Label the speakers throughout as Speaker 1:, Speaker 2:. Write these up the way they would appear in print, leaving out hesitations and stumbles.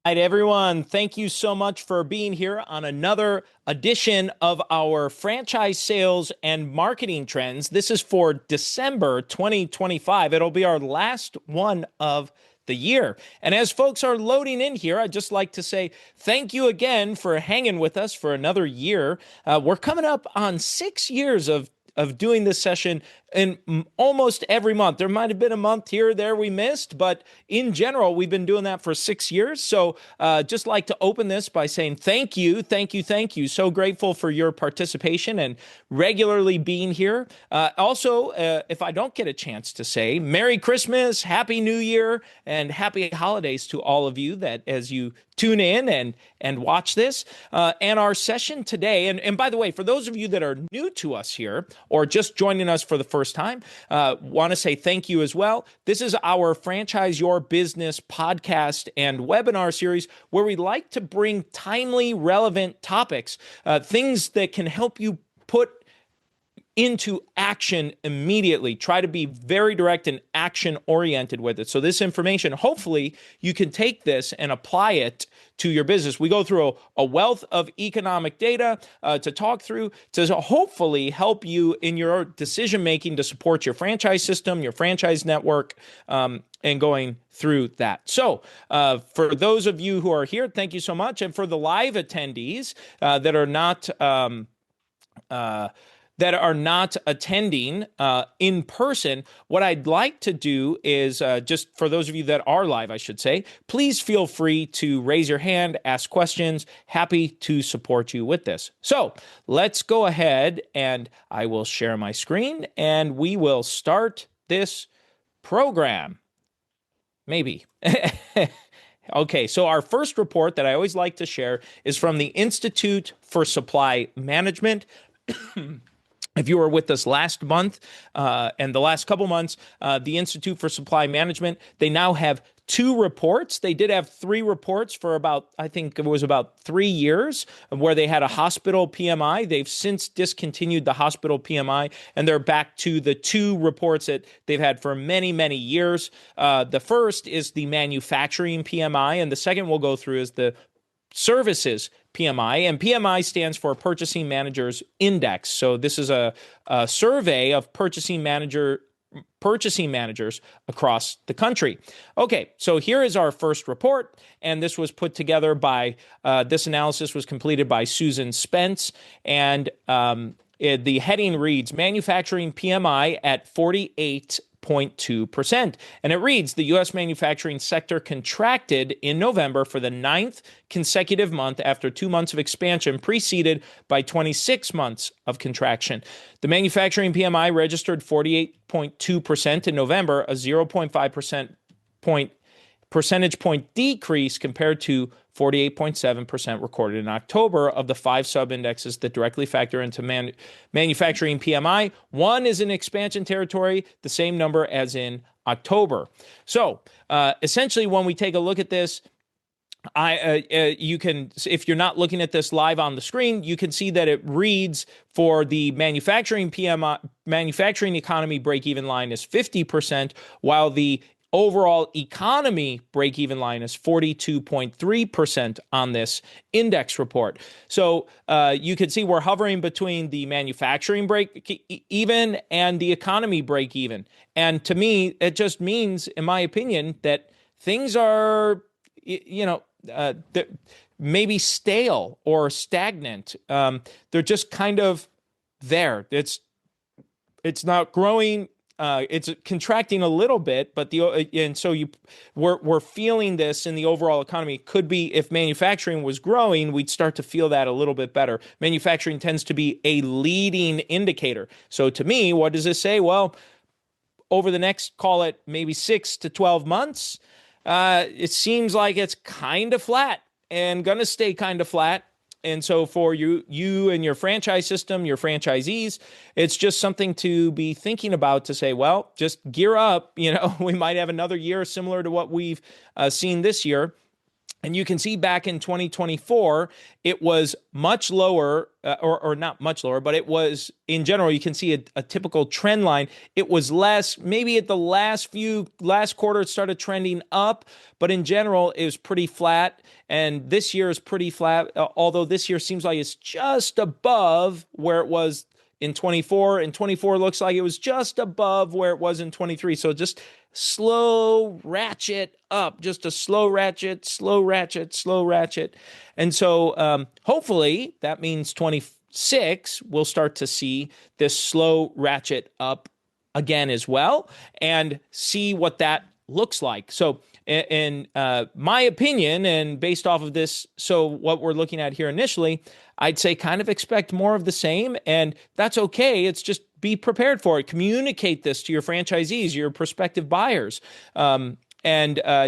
Speaker 1: Right, everyone. Thank you so much for being here on another edition of our franchise sales and marketing trends. This is for December 2025. It'll be our last one of the year. And as folks are loading in here, I'd just like to say thank you again for hanging with us for another year. We're coming up on 6 years of doing this session in almost every month. There might have been a month here or there we missed, but in general, we've been doing that for 6 years. So just like to open this by saying thank you, thank you, thank you. So grateful for your participation and regularly being here. Also, if I don't get a chance to say Merry Christmas, Happy New Year, and Happy Holidays to all of you that as you tune in and watch this. And our session today, and by the way, for those of you that are new to us here or just joining us for the first time, want to say thank you as well. This is our Franchise Your Business podcast and webinar series where we like to bring timely, relevant topics, things that can help you put into action immediately. Try to be very direct and action oriented with it. So this information, hopefully you can take this and apply it to your business. We go through a wealth of economic data to talk through to hopefully help you in your decision making to support your franchise system, your franchise network, and going through that. So for those of you who are here, thank you so much. And for the live attendees that are not attending in person, what I'd like to do is just for those of you that are live, I should say, please feel free to raise your hand, ask questions. Happy to support you with this. So let's go ahead and I will share my screen and we will start this program. Maybe. Okay, so our first report that I always like to share is from the Institute for Supply Management. If you were with us last month and the last couple months, the Institute for Supply Management, they now have 2 reports. They did have 3 reports for I think it was about 3 years where they had a hospital PMI. They've since discontinued the hospital PMI and they're back to the 2 reports that they've had for many, many years. The first is the manufacturing PMI and the second we'll go through is the services PMI, and PMI stands for Purchasing Managers Index. So this is a survey of purchasing managers across the country. Okay, so here is our first report, and this was put together by, this analysis was completed by Susan Spence, and the heading reads, Manufacturing PMI at 48.2%. And it reads, the U.S. manufacturing sector contracted in November for the 9th consecutive month after 2 months of expansion, preceded by 26 months of contraction. The manufacturing PMI registered 48.2% in November, a 0.5 percentage point decrease compared to 48.7% recorded in October. Of the 5 sub-indexes that directly factor into manufacturing PMI, 1 is in expansion territory, the same number as in October. So essentially, when we take a look at this, you can, if you're not looking at this live on the screen, you can see that it reads for the manufacturing PMI, manufacturing economy break-even line is 50%, while the overall economy break-even line is 42.3% on this index report. So you can see we're hovering between the manufacturing break-even and the economy break-even. And to me, it just means, in my opinion, that things are, maybe stale or stagnant. They're just kind of there. It's not growing. It's contracting a little bit, but we're feeling this in the overall economy. Could be if manufacturing was growing, we'd start to feel that a little bit better. Manufacturing tends to be a leading indicator. So to me, what does this say? Well, over the next, call it maybe 6 to 12 months, it seems like it's kind of flat and going to stay kind of flat. And so for you and your franchise system, your franchisees, it's just something to be thinking about to say, well, just gear up. We might have another year similar to what we've seen this year. And you can see back in 2024, it was much lower, or not much lower, but it was, in general, you can see a typical trend line. It was less, maybe at the last quarter, it started trending up, but in general, it was pretty flat. And this year is pretty flat, although this year seems like it's just above where it was in 24, and 24 looks like it was just above where it was in 23. So just slow ratchet up, just a slow ratchet, slow ratchet, slow ratchet. And so hopefully that means 26 we'll start to see this slow ratchet up again as well, and see what that looks like. So in my opinion, and based off of this, so what we're looking at here initially, I'd say kind of expect more of the same, and that's okay. It's just be prepared for it. Communicate this to your franchisees, your prospective buyers, and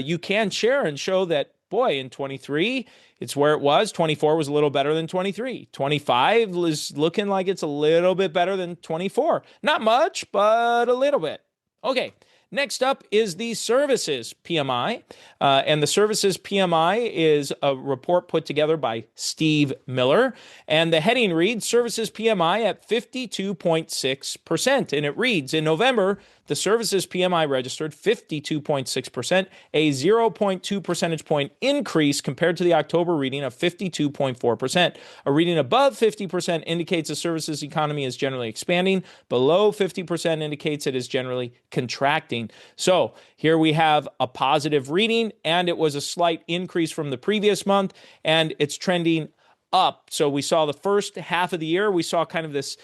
Speaker 1: you can share and show that, boy, in 23, it's where it was. 24 was a little better than 23. 25 is looking like it's a little bit better than 24. Not much, but a little bit. Okay. Next up is the services PMI, and the services PMI is a report put together by Steve Miller, and the heading reads Services PMI at 52.6%, and it reads, in November, the services PMI registered 52.6%, a 0.2 percentage point increase compared to the October reading of 52.4%. A reading above 50% indicates the services economy is generally expanding. Below 50% indicates it is generally contracting. So here we have a positive reading, and it was a slight increase from the previous month, and it's trending up. So we saw the first half of the year, we saw kind of this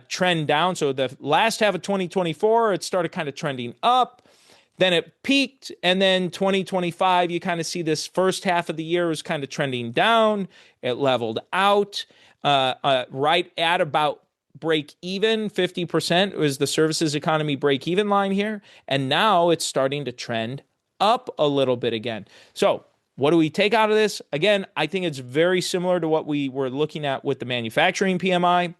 Speaker 1: trend down. So the last half of 2024, it started kind of trending up. Then it peaked, and then 2025, you kind of see this first half of the year was kind of trending down. It leveled out right at about break even. 50% was the services economy break even line here. And now it's starting to trend up a little bit again. So what do we take out of this? Again, I think it's very similar to what we were looking at with the manufacturing PMI.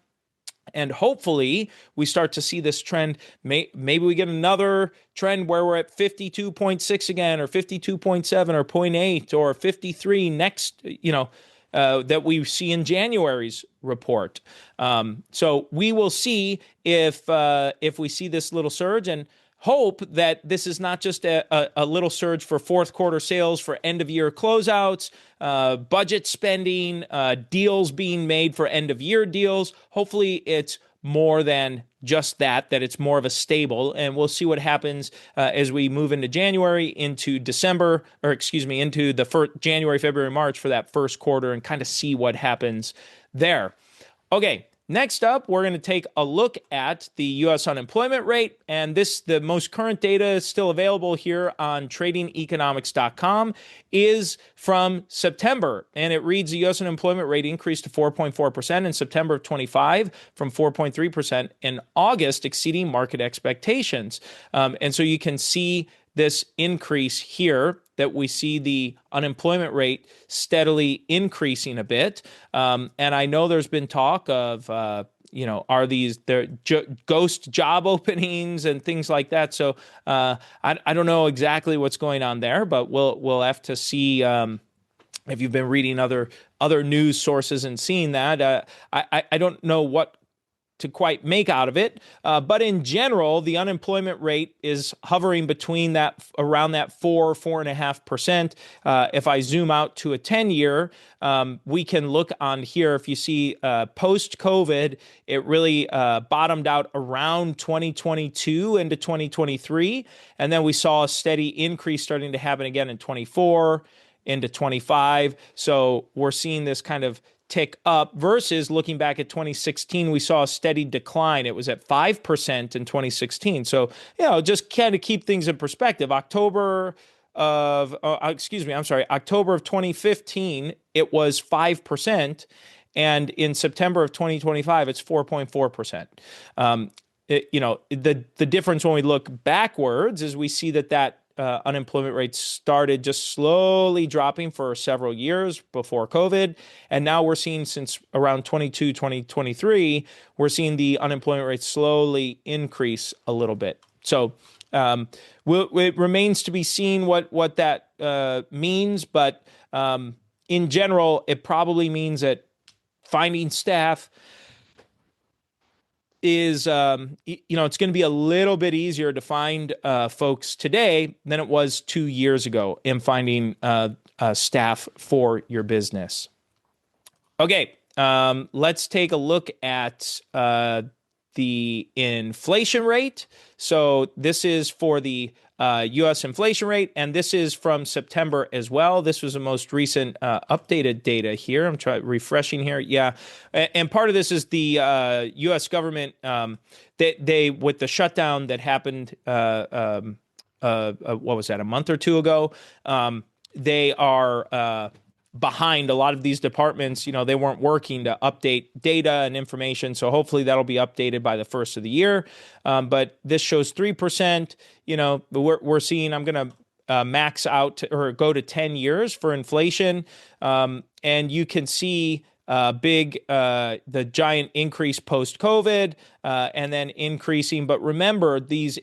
Speaker 1: And hopefully we start to see this trend. Maybe we get another trend where we're at 52.6 again, or 52.7 or 0.8 or 53 next, that we see in January's report. So we will see if we see this little surge, and hope that this is not just a little surge for fourth quarter sales, for end of year closeouts, budget spending, deals being made for end of year deals. Hopefully it's more than just that it's more of a stable, and we'll see what happens as we move into January, into December, into the January, February, March for that first quarter, and kind of see what happens there. Okay. Next up, we're going to take a look at the U.S. unemployment rate, and the most current data is still available here on tradingeconomics.com, is from September, and it reads the U.S. unemployment rate increased to 4.4% in September of 25 from 4.3% in August, exceeding market expectations. And so you can see this increase here, that we see the unemployment rate steadily increasing a bit. And I know there's been talk of, are these ghost job openings and things like that. So I don't know exactly what's going on there, but we'll have to see if you've been reading other news sources and seeing that. I don't know what to quite make out of it. But in general, the unemployment rate is hovering between around that 4.5%. If I zoom out to a 10-year, we can look on here. If you see post-COVID, it really bottomed out around 2022 into 2023. And then we saw a steady increase starting to happen again in 24 into 25. So we're seeing this kind of tick up, versus looking back at 2016, we saw a steady decline. It was at 5% in 2016. So, just kind of keep things in perspective. October of 2015, it was 5%. And in September of 2025, it's 4.4%. The difference when we look backwards is we see that unemployment rate started just slowly dropping for several years before COVID. And now we're seeing, since around 2023, we're seeing the unemployment rate slowly increase a little bit. So it remains to be seen what that means. But in general, it probably means that finding staff is, it's going to be a little bit easier to find folks today than it was 2 years ago in finding staff for your business. Okay, let's take a look at the inflation rate. So this is for the U.S. inflation rate, and this is from September as well. This was the most recent updated data here. I'm refreshing here. Yeah, and part of this is the U.S. government. They with the shutdown that happened. What was that? A month or two ago. They are behind a lot of these departments. They weren't working to update data and information. So hopefully that'll be updated by the first of the year. But this shows 3%. We're seeing, I'm going to max out or go to 10 years for inflation. And you can see the giant increase post-COVID and then increasing. But remember, these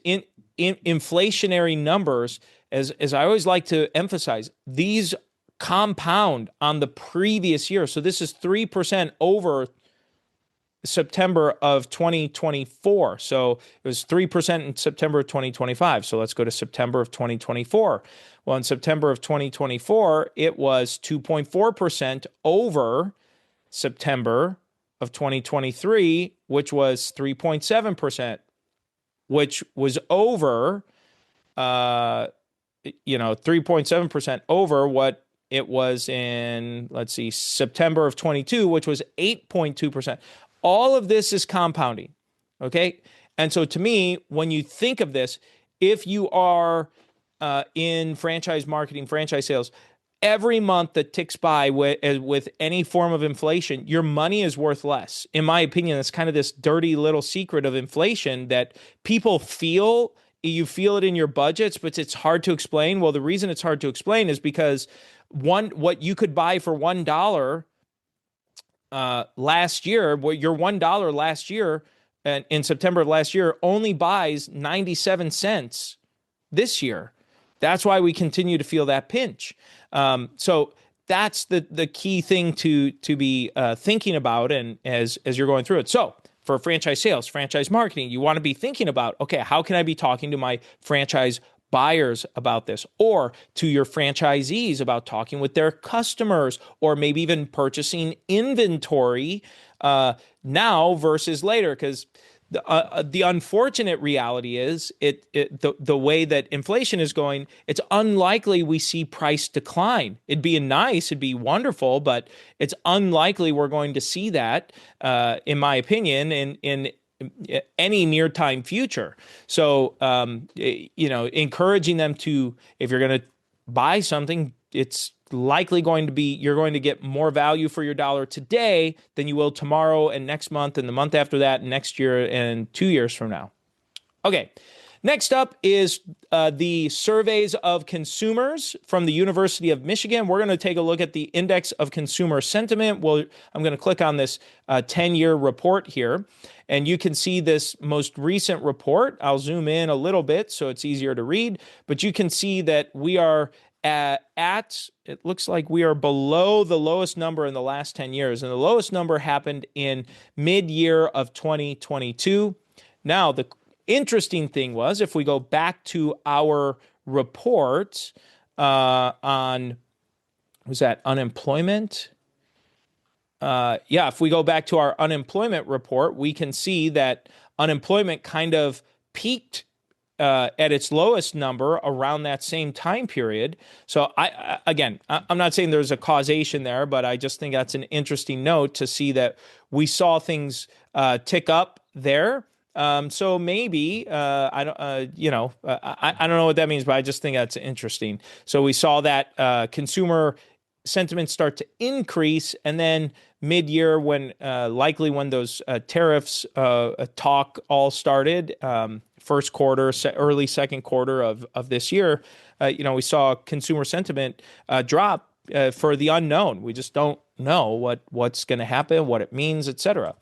Speaker 1: inflationary numbers, as I always like to emphasize, these compound on the previous year. So this is 3% over September of 2024. So it was 3% in September of 2025. So let's go to September of 2024. Well, in September of 2024, it was 2.4% over September of 2023, which was 3.7%, which was over, 3.7% over what it was in, September of 22, which was 8.2%. All of this is compounding, okay? And so to me, when you think of this, if you are in franchise marketing, franchise sales, every month that ticks by with any form of inflation, your money is worth less. In my opinion, it's kind of this dirty little secret of inflation that people feel. You feel it in your budgets, but it's hard to explain. Well, the reason it's hard to explain is because what you could buy for $1 last year, your $1 last year and in September of last year only buys 97 cents this year. That's why we continue to feel that pinch. So that's the key thing to be thinking about, and as you're going through it. So for franchise sales, franchise marketing, you want to be thinking about, okay, how can I be talking to my franchise buyers about this, or to your franchisees about talking with their customers, or maybe even purchasing inventory now versus later? Because the unfortunate reality is the way that inflation is going, it's unlikely we see price decline. It'd be nice, it'd be wonderful, but it's unlikely we're going to see that, in my opinion, in any near time future. So, encouraging them to, if you're going to buy something, it's likely going to be, you're going to get more value for your dollar today than you will tomorrow and next month and the month after that and next year and 2 years from now. Okay. Next up is the surveys of consumers from the University of Michigan. We're going to take a look at the Index of Consumer Sentiment. I'm going to click on this 10-year report here, and you can see this most recent report. I'll zoom in a little bit so it's easier to read, but you can see that we are it looks like we are below the lowest number in the last 10 years, and the lowest number happened in mid-year of 2022. Now, the interesting thing was, if we go back to our report on, was that unemployment? If we go back to our unemployment report, we can see that unemployment kind of peaked at its lowest number around that same time period. So I'm not saying there's a causation there, but I just think that's an interesting note to see that we saw things tick up there. So maybe I don't know what that means, but I just think that's interesting. So we saw that consumer sentiment start to increase, and then mid-year, when likely when those tariffs talk all started, first quarter, early second quarter of this year, we saw consumer sentiment drop for the unknown. We just don't know what's going to happen, what it means, etc.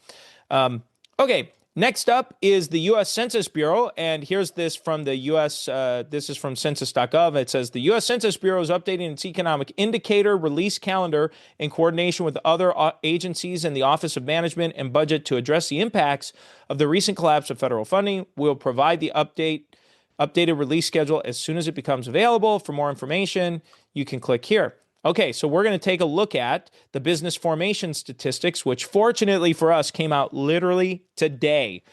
Speaker 1: Okay. Next up is the U.S. Census Bureau, and here's this from the U.S. This is from census.gov. It says the U.S. Census Bureau is updating its economic indicator release calendar in coordination with other agencies and the Office of Management and Budget to address the impacts of the recent collapse of federal funding. We'll provide the updated release schedule as soon as it becomes available. For more information, you can click here. Okay, so we're going to take a look at the business formation statistics, which fortunately for us came out literally today.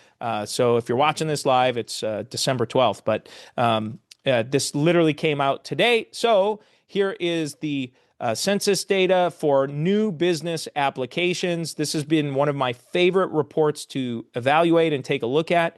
Speaker 1: So if you're watching this live, it's December 12th, but this literally came out today. So here is the census data for new business applications. This has been one of my favorite reports to evaluate and take a look at.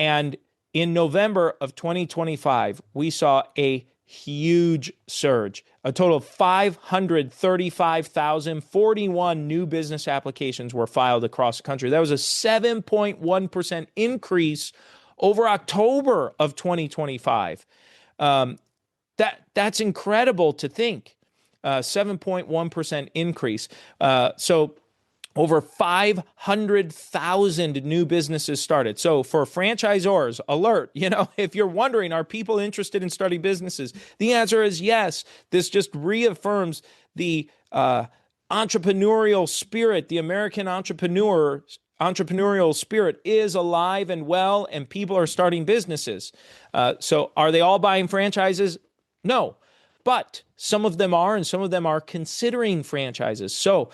Speaker 1: And in November of 2025, we saw a huge surge. A total of 535,041 new business applications were filed across the country. That was a 7.1% increase over October of 2025. That's incredible to think. 7.1% increase. So over 500,000 new businesses started. So for franchisors, alert, if you're wondering, are people interested in starting businesses? The answer is yes. This just reaffirms the entrepreneurial spirit. The American entrepreneurial spirit is alive and well, and people are starting businesses. So are they all buying franchises? No. But some of them are, and some of them are considering franchises. So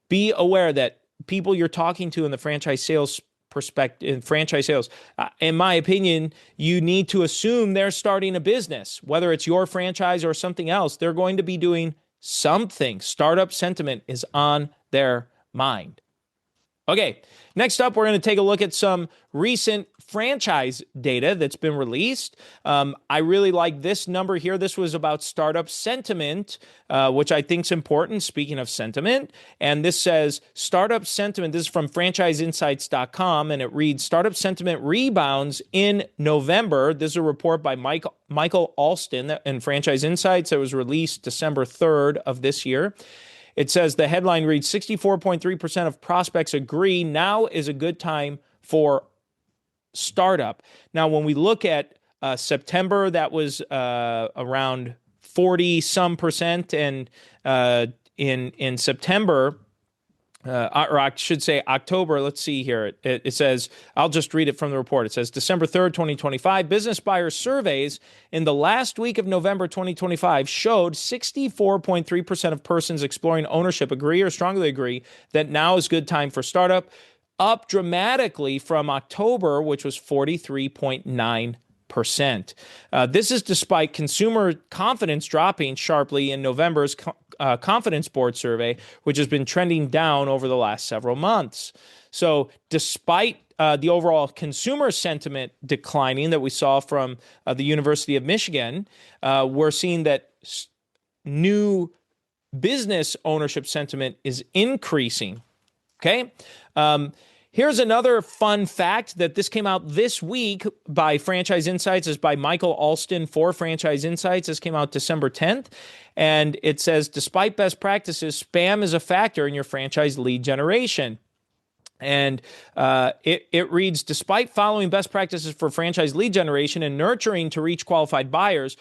Speaker 1: be aware that people you're talking to in the franchise sales perspective, in my opinion, you need to assume they're starting a business, whether it's your franchise or something else. They're going to be doing something. Startup sentiment is on their mind. Okay, next up, we're going to take a look at some recent franchise data that's been released. I really like this number here. This was about startup sentiment, which I think is important, speaking of sentiment. And this says startup sentiment. This is from franchiseinsights.com, and it reads startup sentiment rebounds in November. This is a report by Michael Alston in Franchise Insights that was released December 3rd of this year. It says the headline reads 64.3% of prospects agree now is a good time for startup. Now, when we look at September, that was around 40 some percent. And in September, or I should say October, let's see here. It says, I'll just read it from the report. It says December 3rd, 2025, business buyer surveys in the last week of November 2025 showed 64.3% of persons exploring ownership agree or strongly agree that now is good time for startup, up dramatically from October, which was 43.9%. This is despite consumer confidence dropping sharply in November's Confidence Board survey, which has been trending down over the last several months. So despite the overall consumer sentiment declining that we saw from the University of Michigan, we're seeing that new business ownership sentiment is increasing. Okay. Here's another fun fact that this came out this week by Franchise Insights. Is by Michael Alston for Franchise Insights. This came out December 10th. And it says, despite best practices, spam is a factor in your franchise lead generation. And it reads, despite following best practices for franchise lead generation and nurturing to reach qualified buyers,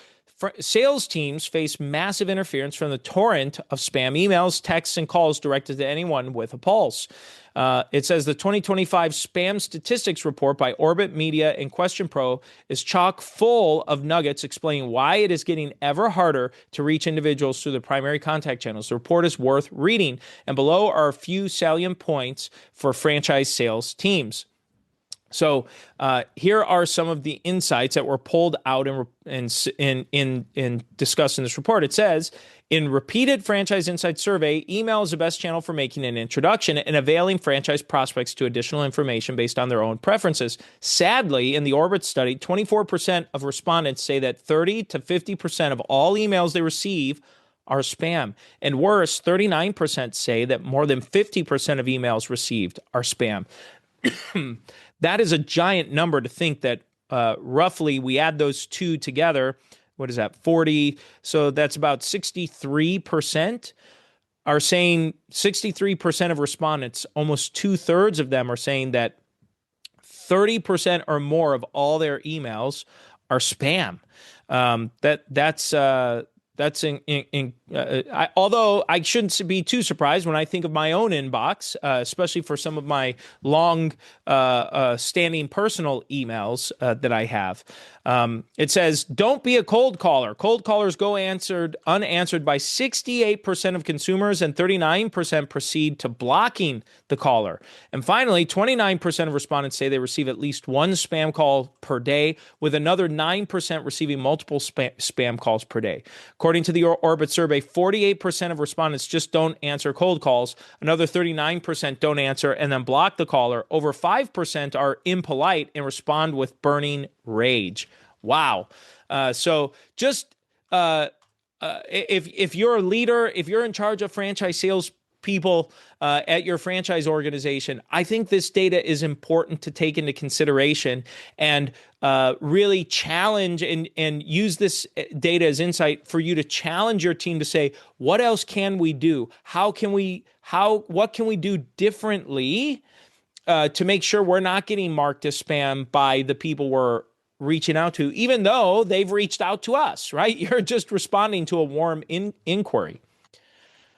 Speaker 1: sales teams face massive interference from the torrent of spam emails, texts, and calls directed to anyone with a pulse. It says the 2025 Spam Statistics Report by Orbit Media and Question Pro is chock full of nuggets explaining why it is getting ever harder to reach individuals through the primary contact channels. The report is worth reading, and below are a few salient points for franchise sales teams. So here are some of the insights that were pulled out in discussed in this report. It says, in repeated Franchise Insights survey, email is the best channel for making an introduction and availing franchise prospects to additional information based on their own preferences. Sadly, in the Orbit study, 24% of respondents say that 30 to 50% of all emails they receive are spam. And worse, 39% say that more than 50% of emails received are spam. That is a giant number to think that roughly we add those two together. What is that? 40. So that's about 63% are saying 63% of respondents, almost 2/3 of them are saying that 30% or more of all their emails are spam. Although I shouldn't be too surprised when I think of my own inbox, especially for some of my long standing personal emails that I have. It says, don't be a cold caller. Cold callers go unanswered by 68% of consumers, and 39% proceed to blocking the caller. And finally, 29% of respondents say they receive at least one spam call per day, with another 9% receiving multiple spam calls per day. According to the Orbit survey, 48% of respondents just don't answer cold calls. Another 39% don't answer and then block the caller. Over 5% are impolite and respond with burning rage. Wow. So just if you're a leader, if you're in charge of franchise sales people at your franchise organization, I think this data is important to take into consideration and really challenge and use this data as insight for you to challenge your team to say, what else can we do? What can we do differently to make sure we're not getting marked as spam by the people we're reaching out to, even though they've reached out to us, right? You're just responding to a warm inquiry.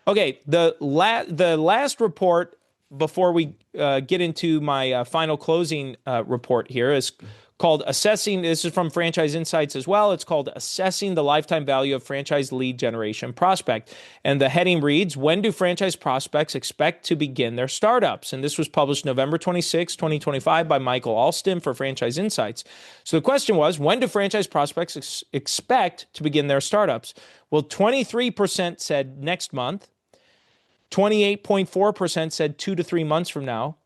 Speaker 1: Okay, the last report before we get into my final closing report here is called Assessing. This is from Franchise Insights as well. It's called Assessing the Lifetime Value of Franchise Lead Generation Prospect. And the heading reads, when do franchise prospects expect to begin their startups? And this was published November 26, 2025 by Michael Alston for Franchise Insights. So the question was, when do franchise prospects expect to begin their startups? Well, 23% said next month. 28.4% said 2 to 3 months from now.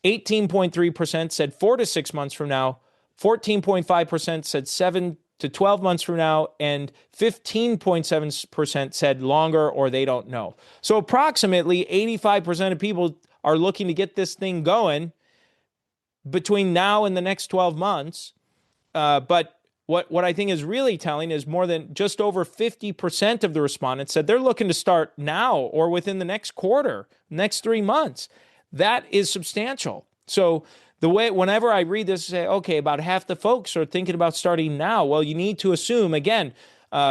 Speaker 1: 18.3% said 4 to 6 months from now. 14.5% said 7 to 12 months from now. And 15.7% said longer or they don't know. So approximately 85% of people are looking to get this thing going between now and the next 12 months. But what I think is really telling is more than just over 50% of the respondents said they're looking to start now or within the next quarter, next 3 months. That is substantial. So whenever I read this, I say, okay, about half the folks are thinking about starting now. Well, you need to assume, again,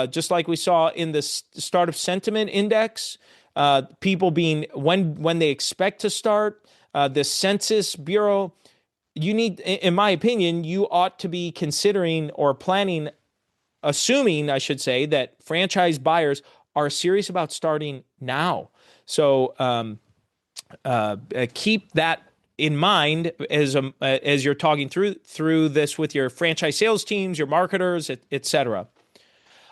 Speaker 1: just like we saw in the Startup Sentiment Index, people being when they expect to start, the Census Bureau, you need, in my opinion, you ought to be considering or planning, assuming, I should say, that franchise buyers are serious about starting now. So keep that in mind as you're talking through this with your franchise sales teams, your marketers, et cetera.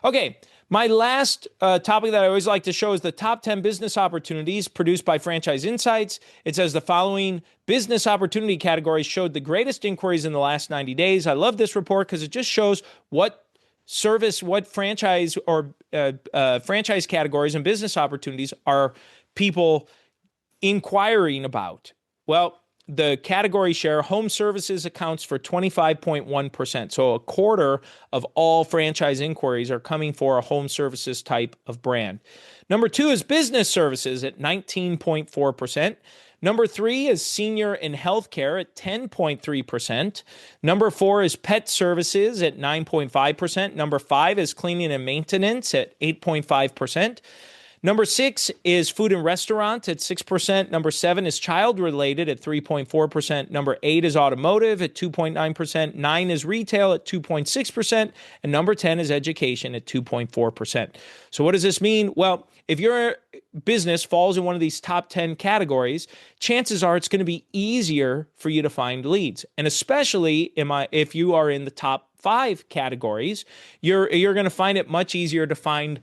Speaker 1: Okay. My last topic that I always like to show is the top 10 business opportunities produced by Franchise Insights. It says the following business opportunity categories showed the greatest inquiries in the last 90 days. I love this report because it just shows what franchise or franchise categories and business opportunities are people inquiring about. Well, the category share, home services accounts for 25.1%. So a quarter of all franchise inquiries are coming for a home services type of brand. Number 2 is business services at 19.4%. Number 3 is senior and healthcare at 10.3%. Number 4 is pet services at 9.5%. Number 5 is cleaning and maintenance at 8.5%. Number 6 is food and restaurant at 6%. Number 7 is child-related at 3.4%. Number 8 is automotive at 2.9%. 9 is retail at 2.6%. And number 10 is education at 2.4%. So what does this mean? Well, if your business falls in one of these top 10 categories, chances are it's going to be easier for you to find leads. And especially if you are in the top 5 categories, you're going to find it much easier to find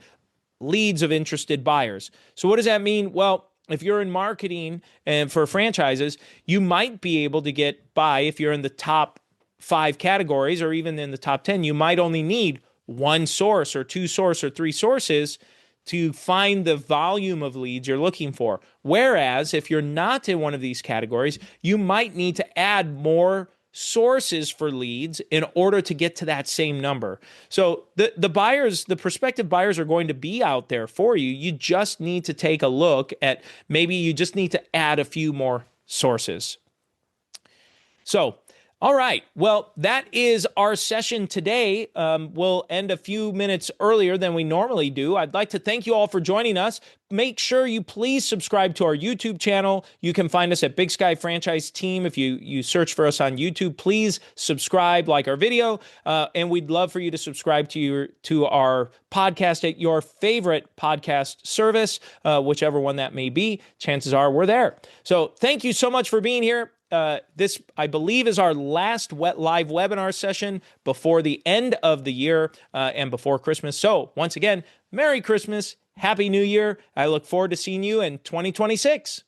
Speaker 1: leads of interested buyers. So what does that mean? Well, if you're in marketing and for franchises, you might be able to get by if you're in the top 5 categories or even in the top 10, you might only need 1 source or 2 sources or 3 sources to find the volume of leads you're looking for. Whereas if you're not in one of these categories, you might need to add more sources for leads in order to get to that same number. So the prospective buyers are going to be out there for you. You just need to take a look at, maybe you just need to add a few more sources. So All right. Well, that is our session today. We'll end a few minutes earlier than we normally do. I'd like to thank you all for joining us. Make sure you please subscribe to our YouTube channel. You can find us at Big Sky Franchise Team. If you search for us on YouTube, please subscribe, like our video, and we'd love for you to subscribe to our podcast at your favorite podcast service, whichever one that may be. Chances are we're there. So thank you so much for being here. This, I believe, is our last live webinar session before the end of the year and before Christmas. So once again, Merry Christmas, Happy New Year. I look forward to seeing you in 2026.